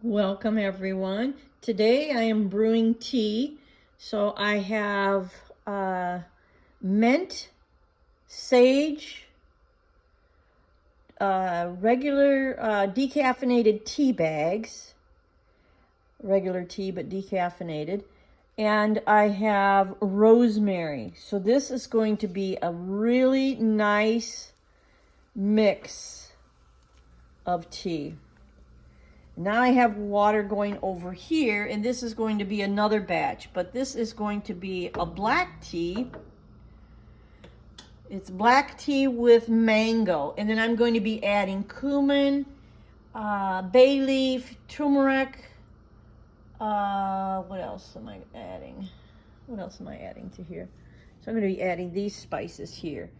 Welcome everyone. Today I am brewing tea. So I have mint, sage, regular decaffeinated tea bags, regular tea but decaffeinated, and I have rosemary. So this is going to be a really nice mix of tea. Now I have water going over here, and this is going to be another batch, but this is going to be a black tea. It's black tea with mango, and then I'm going to be adding cumin, bay leaf, turmeric. What else am I adding? What else am I adding to here? So I'm going to be adding these spices here.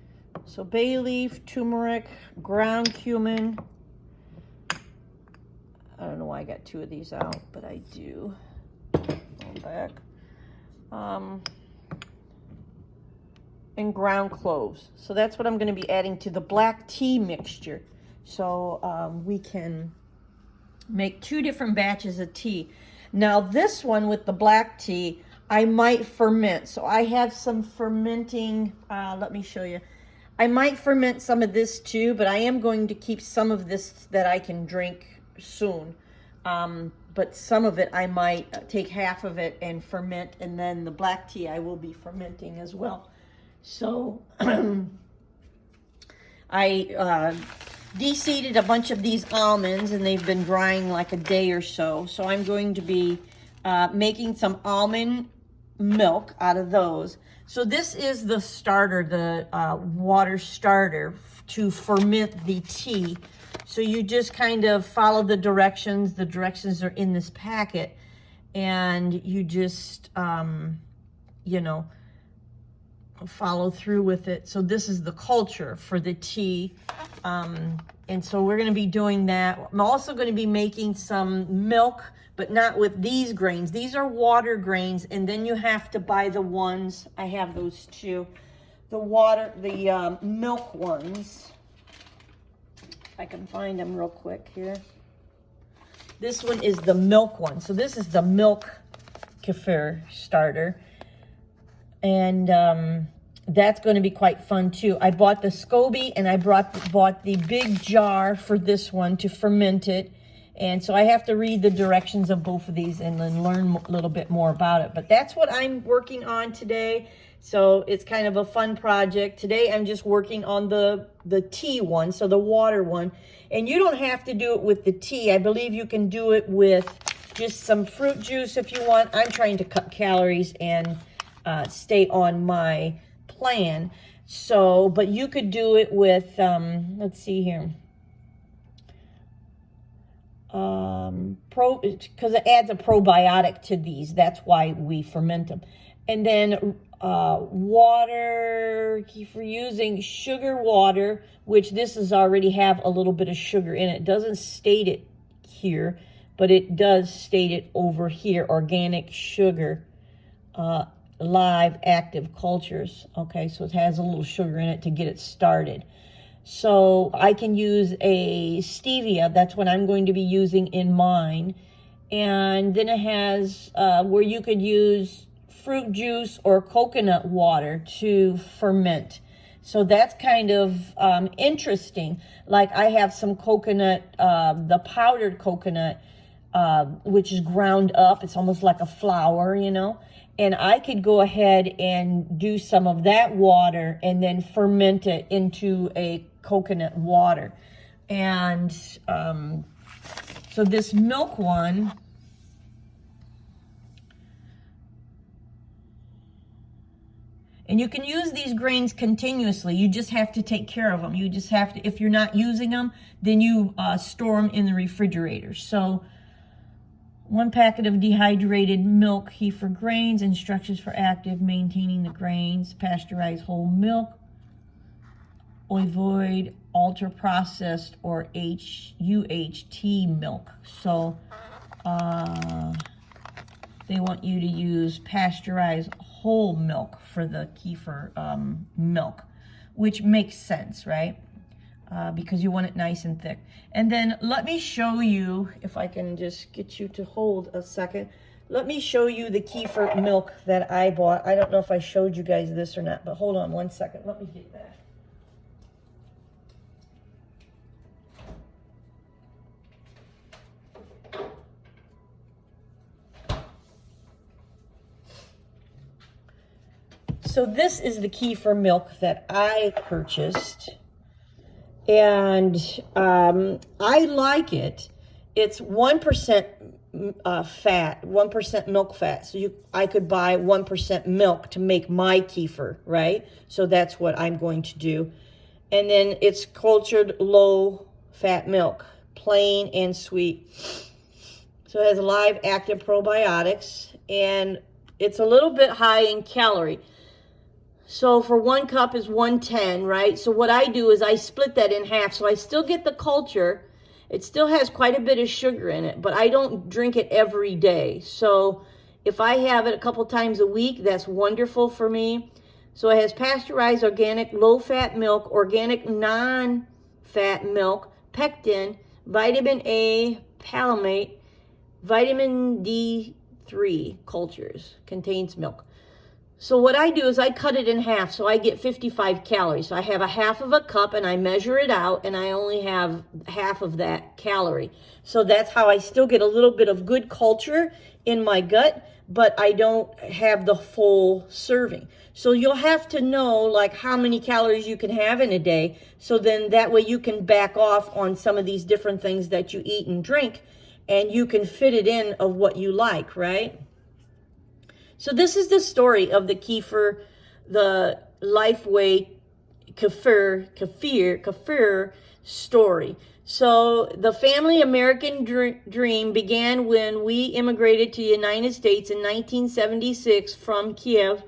So bay leaf, turmeric, ground cumin. I don't know why I got two of these out, but I do. Go back. And ground cloves. So that's what I'm going to be adding to the black tea mixture. So we can make two different batches of tea. Now this one with the black tea, I might ferment. So I have some fermenting, let me show you. I might ferment some of this too, but I am going to keep some of this that I can drink soon, but some of it I might take half of it and ferment, and then the black tea I will be fermenting as well. So I de-seeded a bunch of these almonds, and they've been drying like a day or so. So I'm going to be making some almond milk out of those. So this is the starter, the water starter to ferment the tea. So you just kind of follow the directions. The directions are in this packet, and you just, you know, follow through with it. So this is the culture for the tea. And so we're going to be doing that. I'm also going to be making some milk, but not with these grains. These are water grains, and then you have to buy the ones. I have those too. The milk ones. I can find them real quick here. This one is the milk one. So this is the milk kefir starter. And that's going to be quite fun too. I bought the SCOBY, and I bought the big jar for this one to ferment it. And so I have to read the directions of both of these and then learn a little bit more about it. But that's what I'm working on today. So it's kind of a fun project. Today I'm just working on the tea one, so the water one. And you don't have to do it with the tea. I believe you can do it with just some fruit juice if you want. I'm trying to cut calories and stay on my plan. So, but you could do it with, let's see here. Because it adds a probiotic to these. That's why we ferment them. And then water, for using sugar water, which this is already have a little bit of sugar in it. It doesn't state it here, but it does state it over here. Organic sugar, live active cultures. Okay, so it has a little sugar in it to get it started. So I can use a stevia. That's what I'm going to be using in mine. And then it has where you could use fruit juice or coconut water to ferment. So that's kind of interesting. Like I have some coconut, the powdered coconut, which is ground up. It's almost like a flour, you know. And I could go ahead and do some of that water and then ferment it into a coconut water. And so this milk one, and you can use these grains continuously. You just have to take care of them. You just have to, if you're not using them, then you store them in the refrigerator. So 1 packet of dehydrated milk, Kefir grains, instructions for active, maintaining the grains, pasteurized whole milk, avoid ultra processed or UHT milk. So they want you to use pasteurized whole milk for the Kefir milk, which makes sense, right? because you want it nice and thick. And then let me show you, if I can just get you to hold a second. Let me show you the kefir milk that I bought. I don't know if I showed you guys this or not, but hold on one second. Let me get that. So this is the kefir milk that I purchased, and I like it. It's 1% fat, 1% milk fat. So I could buy 1% milk to make my kefir, right? So that's what I'm going to do. And then it's cultured low fat milk, plain and sweet. So it has live active probiotics, and it's a little bit high in calorie. So for 1 cup is 110, right? So what I do is I split that in half. So I still get the culture. It still has quite a bit of sugar in it, but I don't drink it every day. So if I have it a couple times a week, that's wonderful for me. So it has pasteurized organic low-fat milk, organic non-fat milk, pectin, vitamin A, palmate, vitamin D3 cultures, contains milk. So what I do is I cut it in half, so I get 55 calories. So I have a half of a cup, and I measure it out, and I only have half of that calorie. So that's how I still get a little bit of good culture in my gut, but I don't have the full serving. So you'll have to know like how many calories you can have in a day, so then that way you can back off on some of these different things that you eat and drink, and you can fit it in of what you like, right? So this is the story of the kefir, the Lifeway Kefir story. So the family American dream began when we immigrated to the United States in 1976 from Kiev,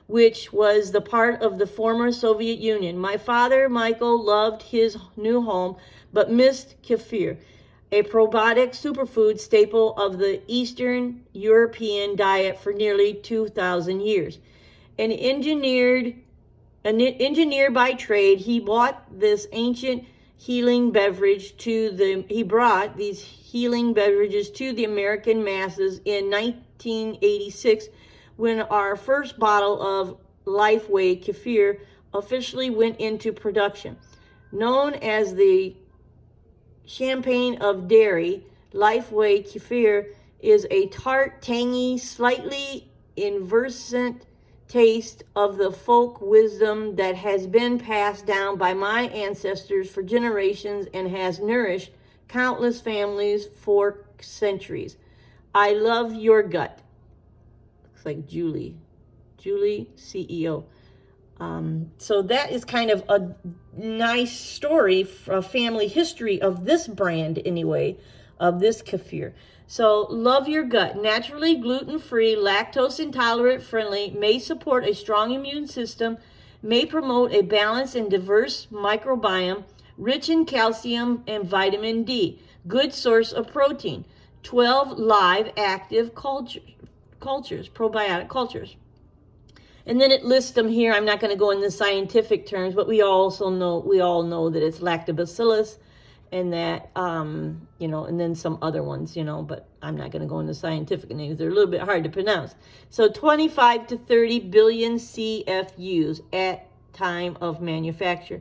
which was the part of the former Soviet Union. My father, Michael, loved his new home, but missed kefir, a probiotic superfood staple of the Eastern European diet for nearly 2,000 years. An engineer by trade, he brought these healing beverages to the American masses in 1986, when our first bottle of Lifeway Kefir officially went into production. Known as the champagne of dairy, Lifeway Kefir is a tart, tangy, slightly inversant taste of the folk wisdom that has been passed down by my ancestors for generations and has nourished countless families for centuries. I love your gut. Looks like Julie, CEO. So that is kind of a nice story, a family history of this brand anyway, of this kefir. So love your gut, naturally gluten-free, lactose intolerant friendly, may support a strong immune system, may promote a balanced and diverse microbiome, rich in calcium and vitamin D, good source of protein, 12 live active cultures, probiotic cultures. And then it lists them here. I'm not going to go into scientific terms, but we all know that it's lactobacillus, and that, and then some other ones, but I'm not going to go into scientific names. They're a little bit hard to pronounce. So 25 to 30 billion CFUs at time of manufacture.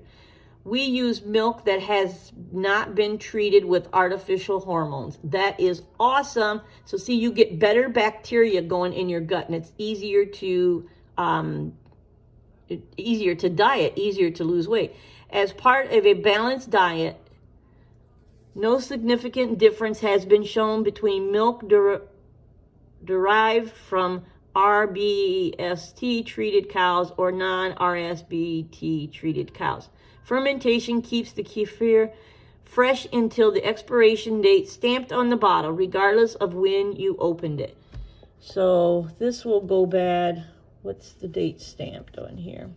We use milk that has not been treated with artificial hormones. That is awesome. So see, you get better bacteria going in your gut, and it's easier to diet, easier to lose weight. As part of a balanced diet, no significant difference has been shown between milk derived from RBST treated cows or non-RSBT treated cows. Fermentation keeps the kefir fresh until the expiration date stamped on the bottle, regardless of when you opened it. So this will go bad. What's the date stamped on here?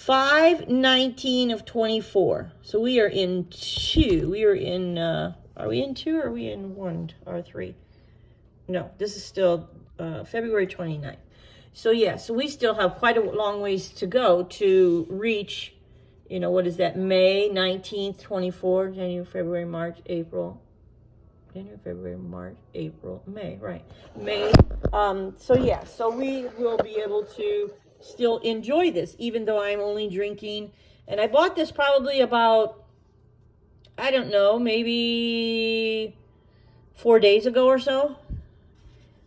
5/19 of 24. So we are in 2. We are in, are we in 2 or are we in 1 or 3? No, this is still February 29th. So yeah, so we still have quite a long ways to go to reach, you know, what is that? May 19th, 24, January, February, March, April. January, February, March, April, May, right. May. So yeah, so we will be able to still enjoy this, even though I'm only drinking. And I bought this probably about, I don't know, maybe 4 days ago or so.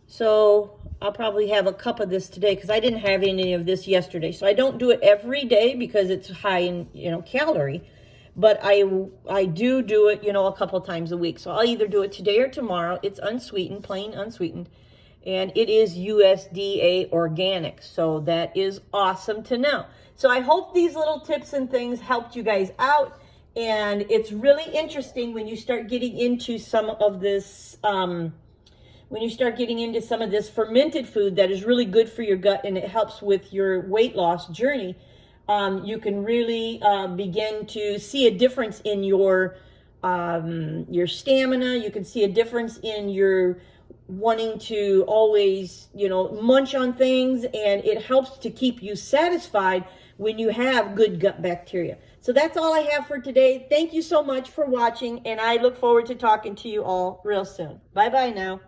So I'll probably have a cup of this today because I didn't have any of this yesterday. So I don't do it every day because it's high in, you know, calorie. But I do it, you know, a couple times a week. So I'll either do it today or tomorrow. It's unsweetened, plain unsweetened. And it is USDA organic. So that is awesome to know. So I hope these little tips and things helped you guys out. And it's really interesting when you start getting into some of this, when you start getting into some of this fermented food that is really good for your gut and it helps with your weight loss journey. You can really begin to see a difference in your stamina. You can see a difference in your wanting to always, you know, munch on things, and it helps to keep you satisfied when you have good gut bacteria. So that's all I have for today. Thank you so much for watching, and I look forward to talking to you all real soon. Bye-bye now.